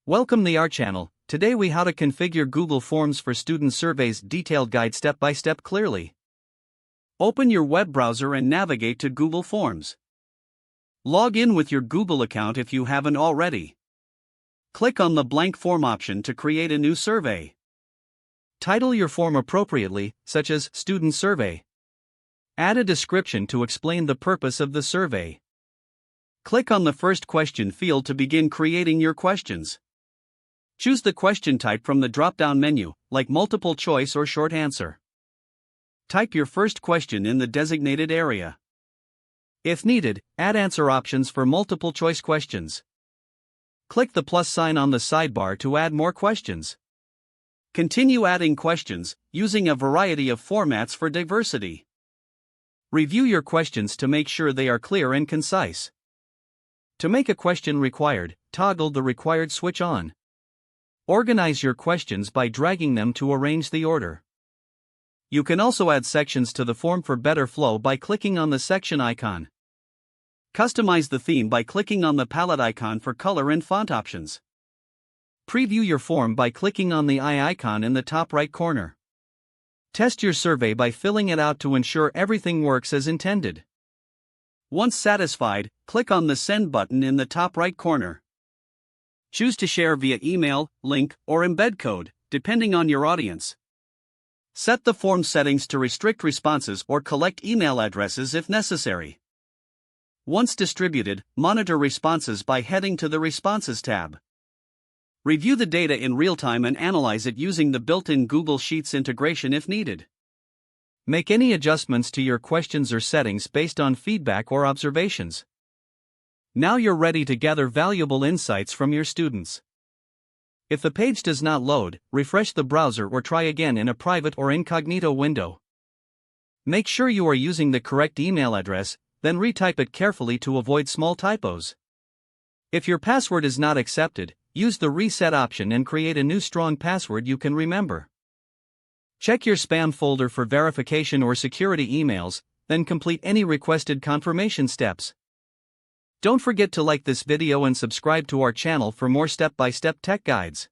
Welcome to our channel. Today we how to configure Google Forms for student surveys detailed guide step by step clearly. Open your web browser and navigate to Google Forms. Log in with your Google account if you haven't already. Click on the blank form option to create a new survey. Title your form appropriately, such as Student Survey. Add a description to explain the purpose of the survey. Click on the first question field to begin creating your questions. Choose the question type from the drop-down menu, like multiple choice or short answer. Type your first question in the designated area. If needed, add answer options for multiple choice questions. Click the plus sign on the sidebar to add more questions. Continue adding questions, using a variety of formats for diversity. Review your questions to make sure they are clear and concise. To make a question required, toggle the required switch on. Organize your questions by dragging them to arrange the order. You can also add sections to the form for better flow by clicking on the section icon. Customize the theme by clicking on the palette icon for color and font options. Preview your form by clicking on the eye icon in the top right corner. Test your survey by filling it out to ensure everything works as intended. Once satisfied, click on the Send button in the top right corner. Choose to share via email, link, or embed code, depending on your audience. Set the form settings to restrict responses or collect email addresses if necessary. Once distributed, monitor responses by heading to the Responses tab. Review the data in real time and analyze it using the built-in Google Sheets integration if needed. Make any adjustments to your questions or settings based on feedback or observations. Now you're ready to gather valuable insights from your students. If the page does not load, refresh the browser or try again in a private or incognito window. Make sure you are using the correct email address, then retype it carefully to avoid small typos. If your password is not accepted, use the reset option and create a new strong password you can remember. Check your spam folder for verification or security emails, then complete any requested confirmation steps. Don't forget to like this video and subscribe to our channel for more step-by-step tech guides.